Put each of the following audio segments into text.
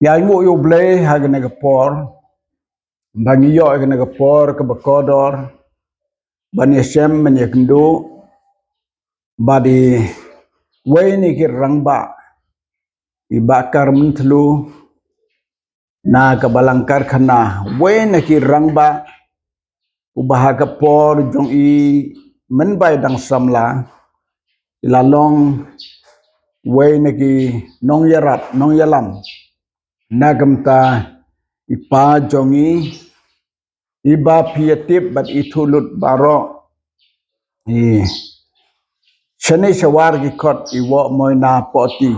Ya ibu yo blay haga negapor bangi yo haga negapor ke bekodor bani sem menyekendo badi weni ki rangba ibakar mentelu na kabalangkar kana weni ki rangba ubahaga por jong i menbai dang samla ilalong weni ki nong yarat nong yalam nagamta ipa jongi iba piatip bat itulut baro i shani shawar ki kot iwo moina poti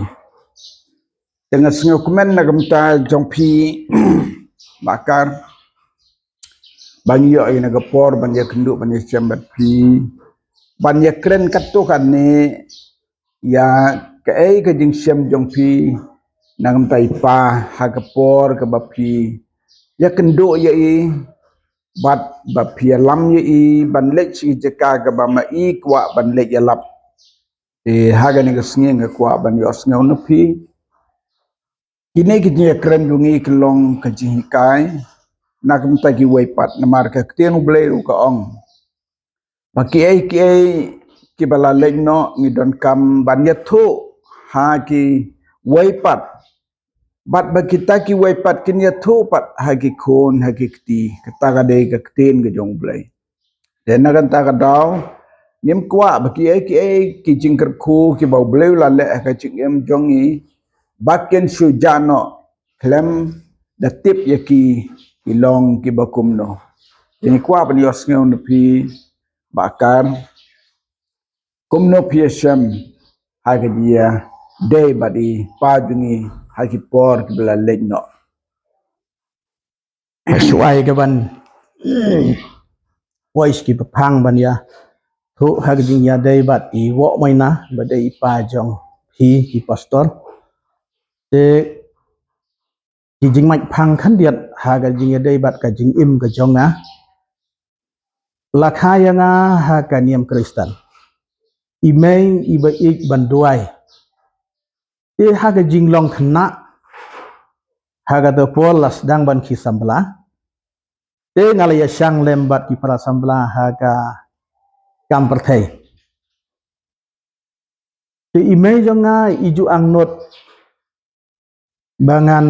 dengan sengukumen nagamta jongpi bakar banyo ay nagapor banyo kendu banyo sembat pi banyo kren katukan ni ya kay kajing sem jongpi nagamta ipa hagapor kabapi ya kendu ya i bat bapia lam ye i ban lek si jeka ga ba ma i kwa ban lek ya lap haga ni gasnge nga kwa ban yo snge no pi kini ki kren dungi kelong ka ji kai na kum ta ki wei pat na mar ka tiang ble ru ka ong ma ki ai ki bala lek no ngi don kam ban ya thu ha ki wei pat bat ba kita ki wei pat kin ya thu pat hagi khon hagi kti kata ga dei ka kten ga jong blai den na kan ta ga daw nim kwa ba ki jingker khu ki bau blai la le ka ching em jong i baken su jano klem da tip ya ki ilong ki bakum no ni kwa ban yos ngeu no pi bakar kumno pi shem hagi dia dei badi pa jungi hagi por ki bela lek no suai ke ban voice ki pang ban ya thu hag jing ya dei bat I wo maina ba dei pa jong hi pastor te ki jing mai phang khan diat hag jing ya dei bat ka jing im ka jong na la khaya nga ha ka niam kristan imei iba ik banduai te hag jing long khna haga de pol las dang ban ki sambla te ngala ya shang lembat ki para sambla haga kam perthai te imei jonga iju ang not bangan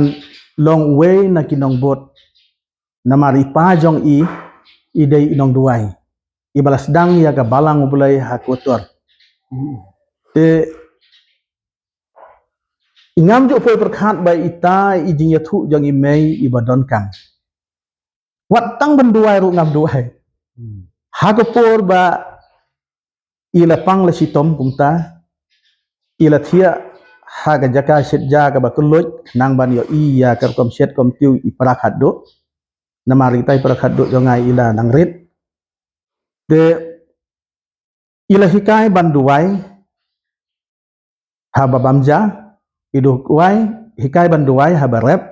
long way na kinong bot namari pa jong I idei inong duai ibalas dang ya ga balang ubulai hakotor te ingam jo poi perkhat bai ita ijing ya thu jong imei ibadon kang wat tang banduai ru ngam duai hagapor ba ila pang la sitom kumta ila thia haga jaka set jaga ba kuloj nang ban yo iya kar kom set kom tiu I prakhat do namari tai prakhat do jongai ila nang rit de ila hikai banduai haba bamja iduk wai hikai banduai haba rep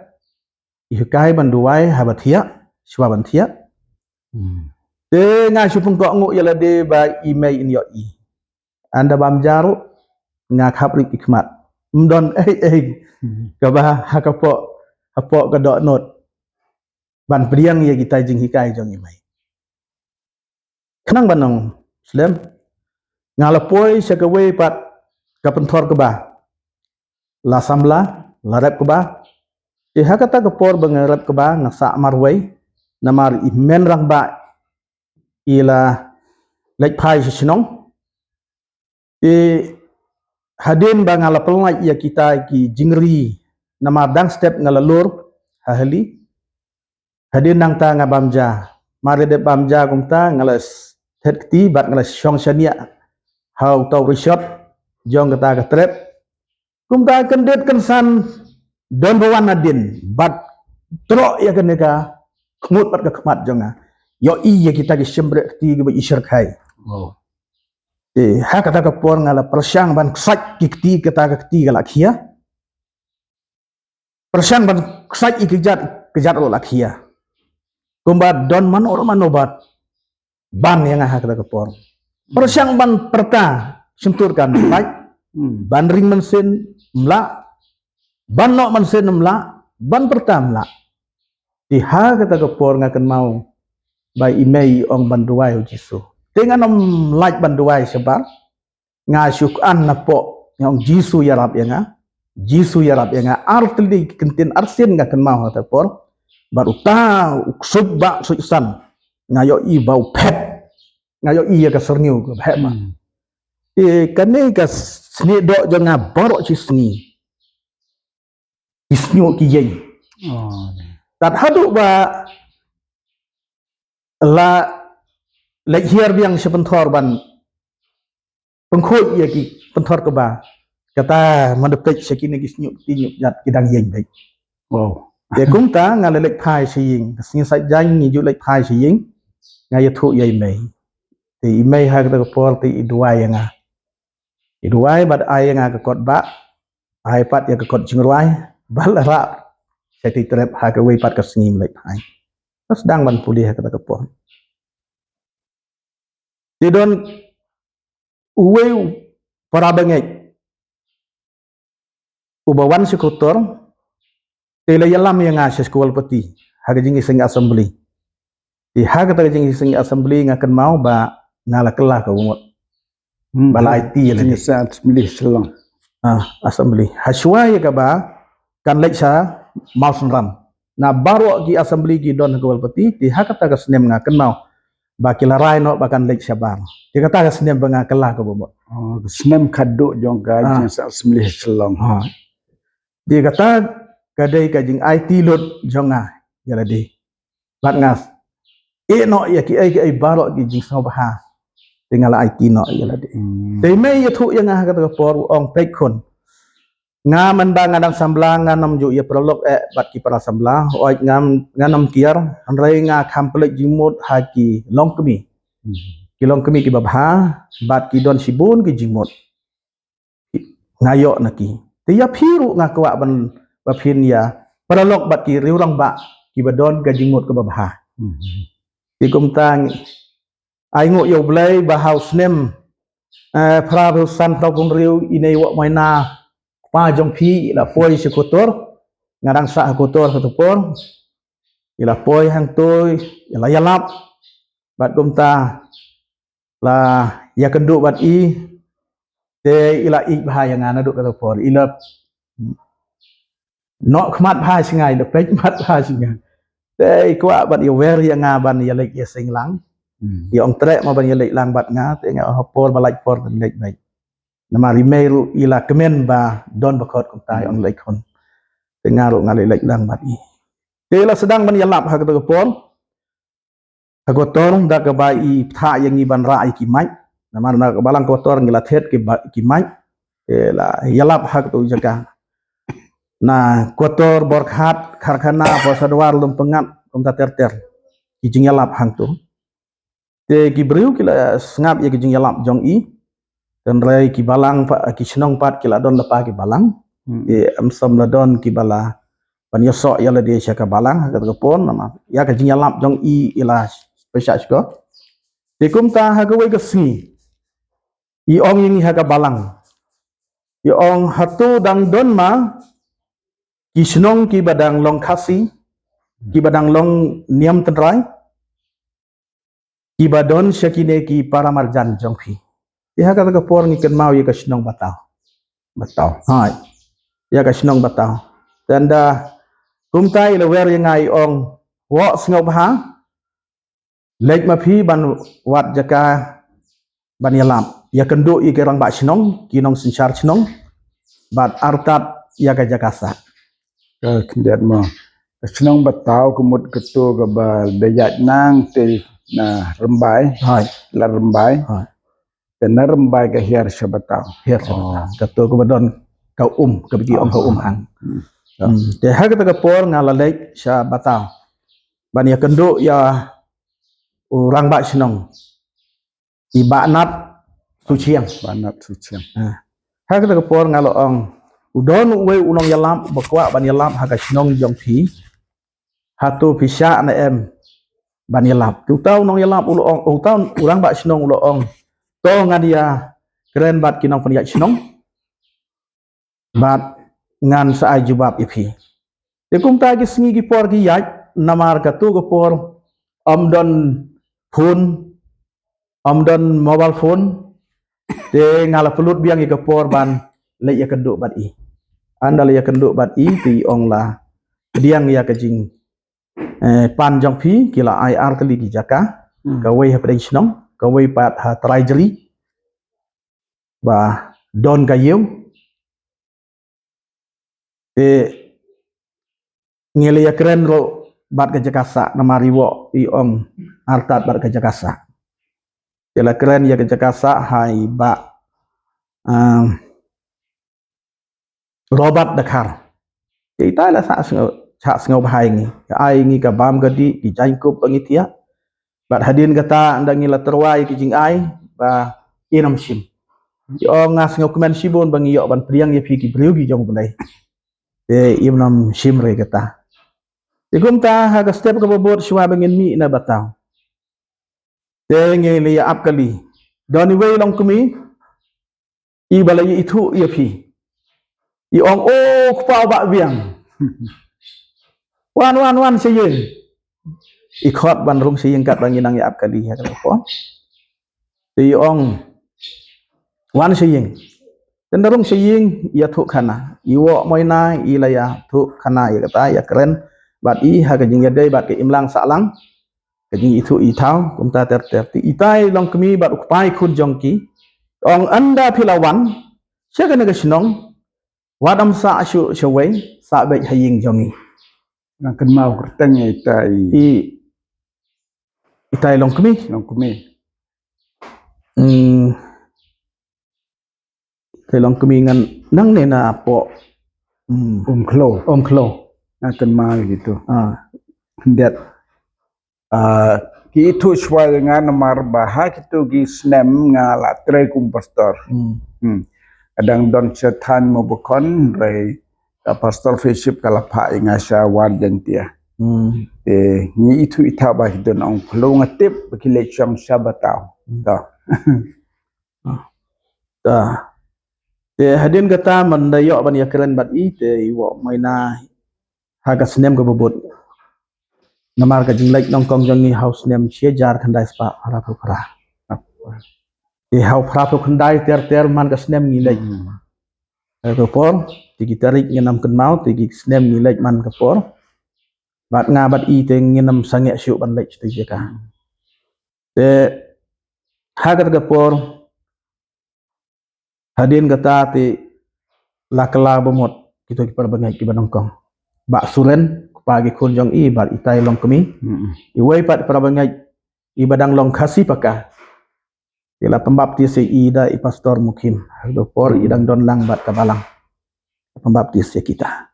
hikai banduai haba thia shwa ban thia te nga shupung ko ngu yala de ba email in yo I anda bamjaru nga khaprik ikmat mdon ka ba hakapo hapo ka do not ban priang ya kita jing hikai jong imai khnang banong slem ngalapoi sakawe pat kapenthor ka ba la samla la rep ka ba hakata ka por bangarap ka ba ngasa marwai namar imen rang ba ila lek pai sinong hadin ba ngalapelngai ya kita ki jingri namar dang step ngalalur hahali hadin nang ta ngabamja mari de bamja kumta ngalas thetki bat ngalas shong shania how to resort jong kata ka trep kumta kendet kensan don bawan adin bat tro ya keneka khmut pat ka khmat jonga yo I ya kita ki sembre ti ga isher khai ha kata ka por ngala persyang ban ksat kikti kata ka kti ga lakhia persyang ban ksat ikijat lo lakhia kumba don manobat ban yang ha kata ka por persyang ban perta semturkan baik ban ring mensen mla ban nok mensen mla ban pertama mla di ha kata kepor ngakan mau by email ong banduai Jisu dengan like banduai sebab ngasyuk an napo yang Jisu ya rab yang Jisu ya rab yang arti kentin arsin ngakan mau kata por baru tahu subak susan ngayo i bau pet ngayo i ka serniu ka pet ma kane ka sni dok jangan borok ci sni isnyu ki yeng tat hadu ba la lek hier biang sebentar ban pengkhut ya ki pentor ke ba kata madepek sekini kisnyu tinyuk jat kidang yeng baik wow ya kumta ngalek phai siying sing sa jang ni ju lek phai siying ngaya thu yai mei ti mei ha ka por ti duai nga duai bat ai nga ka kot ba ai pat ya ka kot jingruai bal ra seti trep ha ka wei pat ka singim lek phai tas dang ban pulih ha ka por ti don uwe para bangek ubawan sekutor tele yalam yang ngasih sekolah peti haga jingi sing assembly di haga ta jingi sing assembly ngakan mau ba ngala kelah ka umut bala IT la Jingi saat milih selang assembly haswa ya ka ba kan lek sa mau senram na baru gi assembly gi don sekolah peti di haga ta ka senem ngakan mau ba kilarai no bakan lek sabar di kata ka senem ba ngakalah ka umut senem kaduk jong ka jingi saat milih selang di kata kadai kajing IT lot jonga yala di bat ngas no ya ki ai barok gi jing so bah tinggal IT no yala di te me ya thu yang ha ka por ong pek kon nga man ba ngadang samblang nganam ju ya prolog bat ki para samblang oi ngam nganam kiar anrai nga kamplek jimut haki longkemi ki longkemi ki babha bat ki don sibun ki jimut ngayok naki te ya phiru nga kwa ban bapin ya prolog bat ki riurang ba ki badon gajimut ke babha ti kumtang ai ngo yo blai ba house nem pra san pra pun riu inei wa maina pa jong phi la poi sekutor ngarang sa kotor ketupor ila poi hang toy ila yalap bat kumta la ya kenduk bat i te ila ik bahaya ngana duk ketupor ila no khmat bha singai de pek mat bha singai te kwa bat yo ver ya nga ban ya lek ya sing lang ya ong trek ma ban ya lek lang bat nga te nga hopor balak por lek baik nama email ila kemen ba don bakot kum tai ong lek kon te nga ro ngalek lek lang bat i te la sedang ban ya lap ha ka por ha kotor da ka bai i tha yang i ban ra i ki mai nama na balang kotor ngila thet ki mai te la ya lap ha tu jaga nah kotor borkhat karkhana posadwar lumpengat kumta terter kijing yalap hang tu te gibriu kila ngap ya kijing yalap jong i dan rai ki balang pa ki snong pat kila don lepa ki balang e amsam la don ki bala pan yosok yala dia syaka balang ka pon nama ya kijing yalap jong i ila spesial ko te kumta ha ka we ka si i ong ini ha ka balang i ong hatu dang don ma kisnong ki badang long khasi ki badang long niam tendrai ki badon syakine ki para marjan jongphi ya kata ka por ni ken mau ya ka snong batau hai ya ka snong batau tanda kumtai le wer yangai ong wo sngob ha lek ma phi ban wat jaka ban yalam ya kendu i ke rang ba snong ki nong sinchar snong bat artat ya ka jakasa kendiat mo senang batau kumut ketu ke ba dayat nang te na rembai hai la rembai hai te na rembai ke hiar sabatau hiar sabatau ketu ke badon kau ke bigi ong kau hang te ha ka ka por ngalalek sya batau ban ya kendu ya urang ba snong ibanat suciang banat suciang ha ka ka por ngalo ong udon we unong yalam bakwa ban yalam ha ka snong jong phi hatu pisha na em ban yalam tu tau nong yalam ulo ong tau urang ba snong ulo ong to ngadia keren bat kinong pan ya snong bat ngan sa ay jubab ipi te kum ta gi sngi gi por gi yaj namar ka tu go por don phone don mobile phone te ngala pelut biang gi ka por ban le ya kenduk bat i anda le ya kenduk bat i ti ong la diang ya ka jing pan jong phi kila ai ar kali gi jaka ka wei ha pedeng snong ka wei pat ha trai jeli ba don ka yew te ngele ya keren ro bat ka jakasa namari wo i ong artat bat ka jakasa kila keren ya ka jakasa hai ba robat dakar kita la sa sngo bahai ngi ai ngi ka bam gadi ki jain ko pangitia bat hadin kata andang ngila terwai ki jing ai ba inam sim yo ngas ngo kemen sibon bangi yo ban priang ye phi ki briu gi jong bunai te imnam sim re kata igum ta ha ga step ka bobot shwa bangin mi na batao te nge le ya ap kali doni wei long kumi i balai itu ye phi i ong o pa ba biang wan seyeng i khot ban rung seyeng kat bangin ang ya ap kali ha ka pon te i ong wan seyeng cenderung seying ia thuk khana iwo moina ilaya thuk khana ya kata ya keren bat i ha ka jing ya dei bat ke imlang salang ka jing itu i thau kum ta ter ter ti itai long kemi bat ukpai khun jongki ong anda philawan sega na gasnong wadam sa asyu shawai sa bai haying jongi Nang kenmau kerteng itai long kemi long kemi ngan nang ne na po klo nang kenmau gitu that ki itu shwa dengan namar baha kitu gi snem ngala tre kum pastor adang don setan mo bokon rei ka pastor fellowship kala pha ingasha war jantia te ni itu ita ba hidon ong klo ngatip bakile chang sabatao ta te hadin kata mandayo ban ya keren bat i te iwo maina haga snem go bobot namar ka jinglek nong kong jongi house nem chia jar khandai spa ara phu khara e hau phra phu khandai ter man ka snem ni lek ko por tigi tarik ngenam kenmau tigi snem ni lek man ka por bat nga bat i te ngenam sange syu ban lek te jeka te haga ka por hadin kata ti lakala bomot kita ki perbangai ki banongkong ba suren pagi kun jong i bar itai long kemi i wei pat perbangai i badang long khasi paka ila pembaptis i da i pastor mukim do por idang don lang bat kabalang pembaptis kita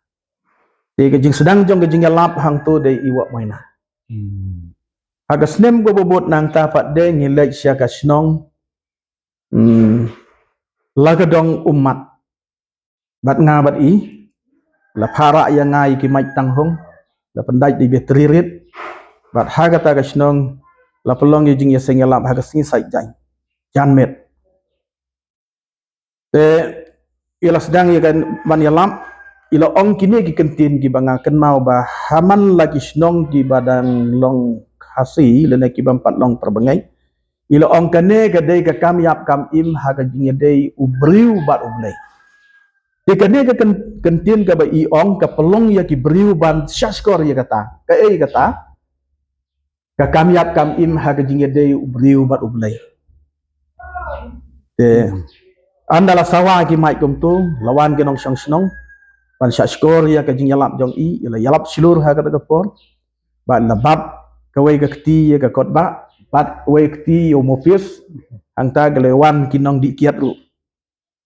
te gejing sedang jong gejing lap hang tu de i wak maina haga snem go bobot nang ta pat de ngilek sia ka snong lagadong umat bat nga bat i la phara ya ngai ki mai tang hong la pandai di betririt bat haga ta gasnong la pelong ye jing ya sengelap haga sing sai jai jan met te ila sedang ya kan ban ya lam ila ong kini ki kentin ki banga ken mau ba haman lagi snong ki badang long khasi le ki bampat long perbengai ila ong kane ga dei ka kam yap kam im haga jing ya dei ubriu bat ublei Dikane ka kentin ka ba iong ka pelong ya ki briu ban shaskor ya kata ka kamyap kam im ha ka jinge de briu bat ublai te andala sawa ki mai kum tu lawan ke nong sang snong ban shaskor ya ka jinge lap jong i ila yalap silur ha ka por ba labab ka wei ka kti ya ka kot ba bat wei kti yo mopis angta gelewan kinong di kiat ru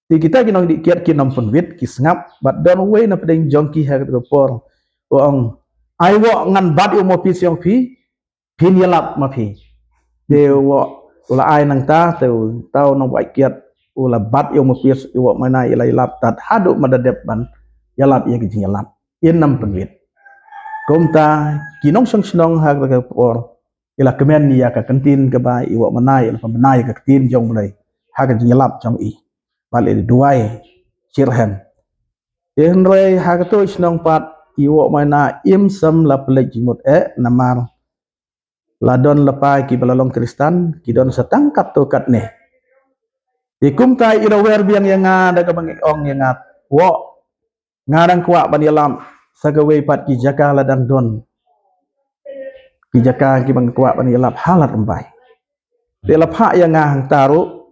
ti kita kinong di kiat kinom pun wit ki sngap bat don we na pedeng jongki ha ka por ong ai wo ngan bat yo mo pi siong phi phin yalap ma phi de wo ula ai nang ta te tau no bai kiat ula bat yo mo pi wo mana ila yalap tat hadu madadep ban yalap ye ki yalap in nam pun wit komta kinong song snong ha ka por ila kemen ni ya ka kentin ka bai wo mana ila pamenai ka kentin jong mulai ha ka yalap jong i balik duai sirhen Tenre hagato isnong pat iwo maina im sam la pelek jimut namar ladon lepai ki belalong Kristan ki don setangkat to kat ne. Ikum tai irawer biang yang ada ke bang ong yang ngat wo ngarang kuak ban yalam sagawe pat ki jaka ladang don ki jaka ki bang kuak ban yalap halat rembai. Dia lepak yang ngang taruh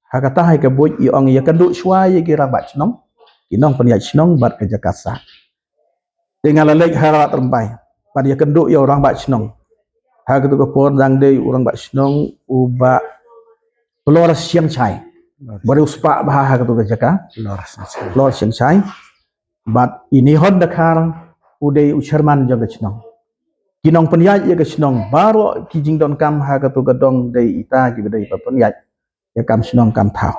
hakata hai ke buj i ong ya keduk syuai ki rabat snong kinong peniat snong bat ke jakasa. Dengan lelek harat rembai pada ya kenduk ya orang bat snong. Ha ketu ke pon dang dei orang bat snong uba pelor siang chai. Baru uspak bah ha ketu ke jaka. Pelor siang chai. Bat ini hon dakar udai ucerman jaga snong. Kinong peniat ya ke snong baru kijing don kam ha ketu gedong dei ita ki dei peniat ya kam snong kam tau.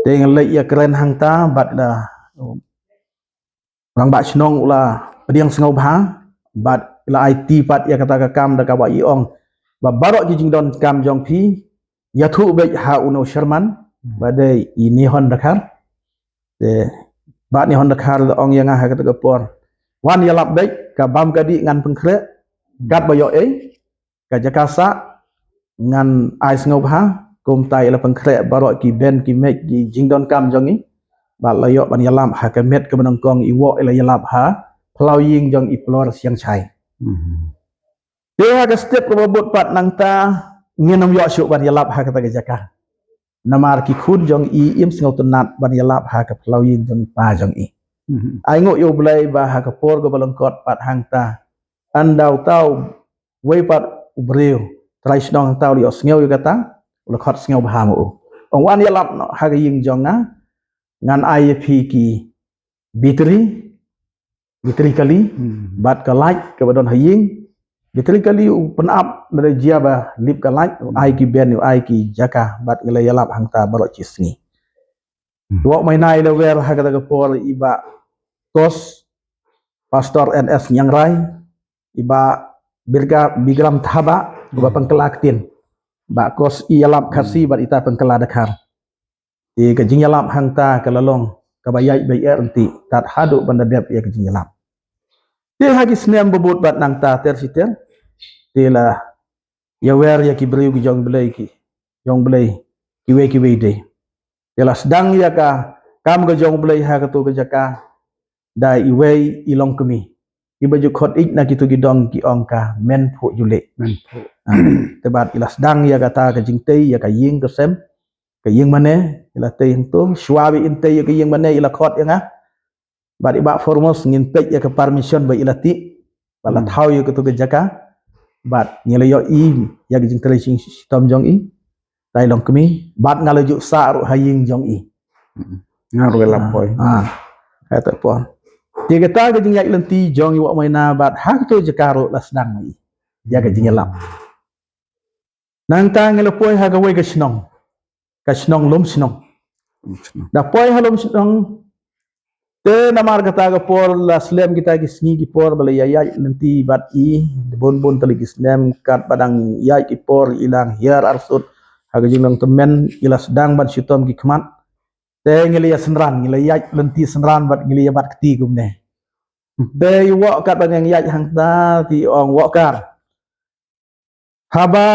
Dengan lek ya keren hang ta bat dah orang bat snong ula pediang sengau bah bat ila IT pat ya kata kam da kawa iong ba barok kijing don kam jong pi ya thu be ha uno sherman badai ini hon dakar de bat ni hon dakar ong yang ha kata kapor wan ya lap be ka bam kadi ngan pengkre gat bayo ka jakasa ngan ai sengau bah kum tai la pengkre barok ki ben ki mek ki jing don kam jong ni bat layok ban yalam ha kemet ke menongkong iwo ila yalap ha pelau ying jong i pelor siang chai. Dia ke step ke bobot pat nang ta ngenom yok syuk ban yalap ha kata ke jaka. Namar ki khun jong i im sengau tenat ban yalap ha ke pelau ying jong i pa jong i. Ai ngok yo blai ba ha ke por ke balongkot pat hang ta andau tau wei pat ubreu trai snong tau li osngeu yo kata ula khot sngeu ba mo. Ong wan yalap no ha ke ying jong a ngan IFP ki bitri kali bat ka like ke badon haying bitri kali penap dari jiaba lip ka like ai ki ben ai ki jaka bat ngela yalap hangta barok cisni wo mai nai le wer ha kata ke por iba tos pastor NS nyangrai iba bigram thaba iba pengkelaktin ba kos i yalap kasi bat ita pengkela dakar di kejing yalam hangta kelalong kabayai bayar enti tat haduk bandadep ya kejing yalam dia hagi snem bebut bat nang ta tersiter dia lah ya wer ya ki beriu ki jong belai ki we de dia lah sedang ya ka kam ke jong belai ha ketu ke jaka dai iwe ilong kemi iba ju khot ik na kitu gidong ki ongka men phu jule men phu tebat ilas sedang ya kata ke jing tei ya ka ying ke sem ke ying mane ila tei hang tu swabi in tei ke ying mane ila khot yang ah bat iba formos ngin pek ya ke permission ba ila ti bala thau ya ke tu ke jaka bat ngile yo i ya ke jing tei sing tom jong i tai long kemi bat ngaleju sa ru haying jong i ngaru lapoy kata pon ti kata ke jing yak lenti jong i wa maina bat hak tu jaka ru la sedang i ya ke jing lam nang ta ngile poy ha ga we ke snong ka snong lum snong da poy halum snong te namar kata ke por la slem kita ki sngi ki por bale ya nanti bat i bon tali ki slem kat padang ya ki por ilang hiar arsut haga jinglong temen ila sedang bat sitom ki kmat te ngili ya senran ngili ya lenti senran bat ngili ya bat keti gumne be wo kat badang ya hang ta ti ong wo kar haba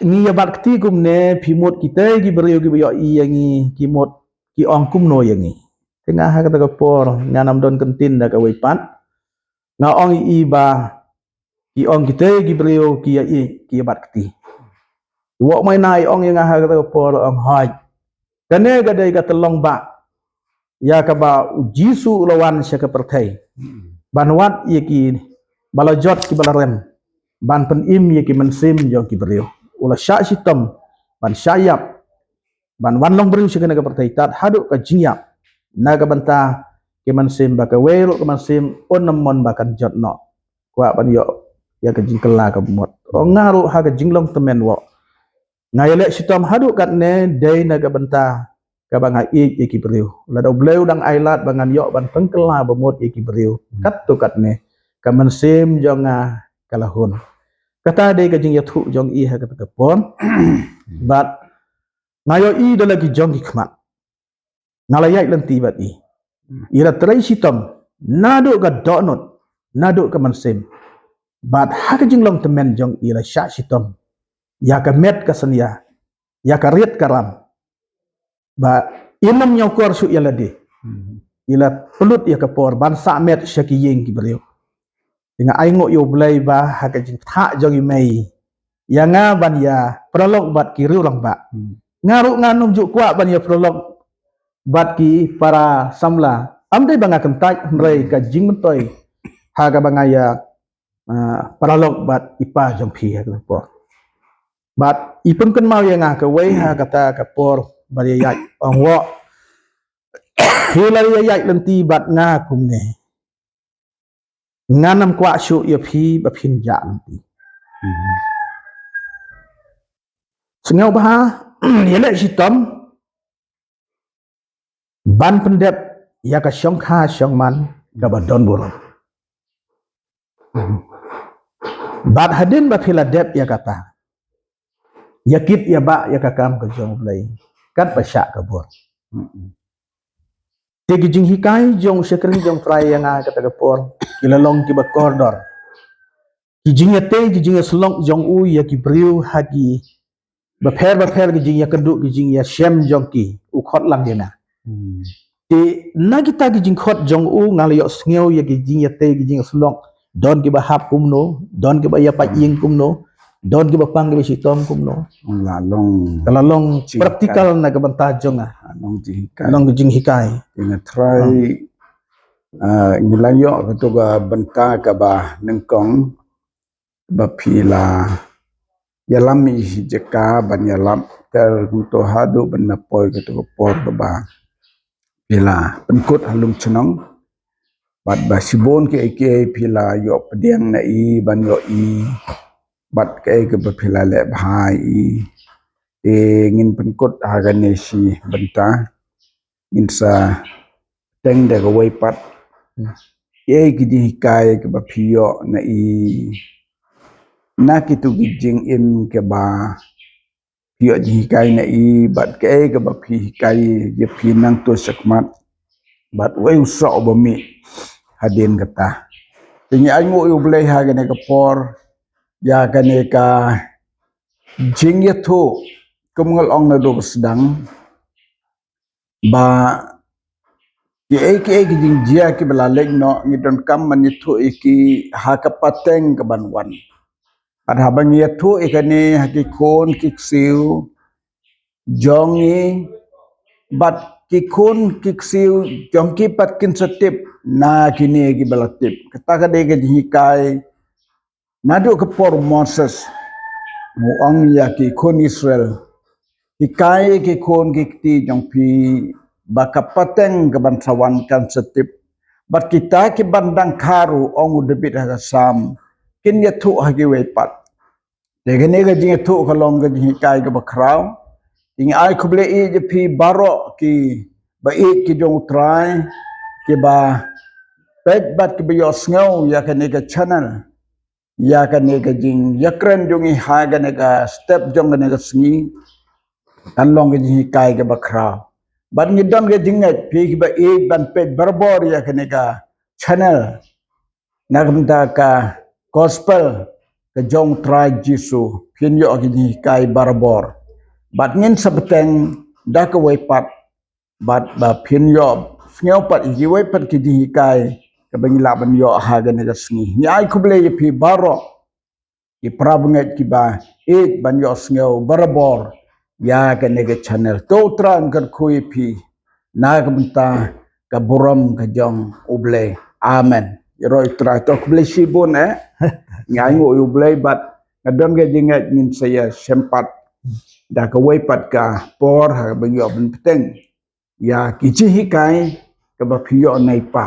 ngi ya bat keti gumne pimot kita ki beriu ki yo i yangi ki mot ki ong kumno yangi tengah ha kata kapor nganam don kentin da ka wepat nga ong i ba ki ong kita ki beriu ki ya i ki bat keti wo mai nai ong yang ha kata kapor ong haj kane gadai ka telong ba ya ka ba jisu lawan sya ka perthai banwat ye ki balajot ki balarem ban pen im ye ki mensim jo ki beriu ula sya sitom ban syayap ban wan long beriu sya ka perthai tat haduk ka jingyap naga banta keman sim baka wero keman sim onamon bakan jotno kwa ban yo ya ke jingkela ke mot o ngaru ha ke jinglong temen wo ngayelek sitom hadu kat ne dei naga banta ka bang ai ki beriu la do bleu dang ailat bangan yo ban pengkela bemot ki beriu kat tu kat ne keman sim jonga kalahun kata dei ke jing yathu jong i ha ke pon bat ngayo i do lagi jong ki khmat ngalayai lenti bat i ira terai sitom nado ka donut nado ka mansem bat hak jing long temen jong ira sya sitom ya ka met ka senia ya ka riet karam ba inam nyokor su ila de ila pelut ya ka por ban sa met syaki yeng ki beliau dengan aingo yo blai ba hak jing tha jong imei ya nga ban ya prolog bat ki riu lang ba ngaru nganum juk kwa ban ya prolog bat ki para samla amdai banga kentai mrei ka jing mentoi ha ka banga ya prolog bat ipa jong phi ha por bat ipun kun mau ya nga ka wei ha kata ka por ba ya yai ong wo hilari ya yai lenti bat nga kum ne nganam kwa syu ya phi ba phin ja lenti sengau bah yele sitom ban pendep ya ka syong kha syong man ka ba don bor bat hadin ba phila dep ya kata yakit ya ba ya ka kam ka jong blai kat ba sya ka bor te gi jing hikai jong sekring jong frai yang kata ka por kilalong ki ba kordor ki jing ya te ki jing ya slong jong u ya ki briu hagi ba pher ki jing ya kedu ki jing ya shem jong ki u khot lang ya na ti na kita ki jing khot jong u ngal yo sngew ya ki jing ya te ki jing slong don ki ba hap kum no don ki ba ya pa ying kum no don ki ba pang ki sitom kum no lalong praktikal na ka banta jong long jing hikai dengan try ngilayo to ga banta ka ba nengkong ba phila yalami jeka ban yalam ter to hadu ban napoi ka to por ka ba phila penkut halung chenong bat ba sibon ke phila yo pediang na I ban yo I bat ke ba phila le bhai ngin penkut hagane si banta ngin sa teng de go wei pat gidi kai ke ba phio na I na kitu gijing in ke ba phio ji kai na I bat ke ba phi kai ye phi nang to sakmat bat wei so ba mi hadin kata tingi ai ngo yu blai ha gane ka por ya gane ka jing ye thu kumngal ong na do sedang ba ke jing jia ki bala lek no ngidon kam man thu iki ha ka pateng ka banwan at habang ye thu ikane haki khon ki siu jongi bat ki khon ki siu jongki pat kin satip na kini ki bala tip kata ka de ke hikai nadu ka por Moses mo ang ya ki khon Israel hikai ki khon ki ti jongpi baka pateng ke bansawan kan setip bat kita ki bandang karu ong debit ha sam kin ya thu hagi we pat de gane ga jing thu kalong ga jing kai ga bakrau ting ai khuble I je phi baro ki ba I ki jong try ki ba pet bat ki yo sngow ya ka ne ga channel ya ka ne ga jing yakren jong I ha ga ne ga step jong ga ne ga sngi kan long ga jing kai ga bakrau bat ni don ga jing net phi ki ba I ban pet barbor ya ka ne ga channel nagamda ka gospel ke jong try jisu phin yo ki kai barbor bat ngin sabteng da ka wei pat bat ba phin yo sngew pat ji wei pat ki di kai ka bangila ban yo ha ga ne ga sngi ni ai kuble ye phi baro ki prabnget ki ba ban yo sngew barbor ya ka ne ga channel to tran kan khui phi na ka banta ka buram ka jong uble amen roi tra to kuble sibon ngai ngo uble bat ngadon ga jingat ngin saya sempat da ka wei pat ka por ha ba yo ben peteng ya ki chi hikai ka ba phio nai pa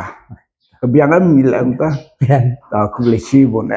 ka biang am mi la ta ta kuble sibon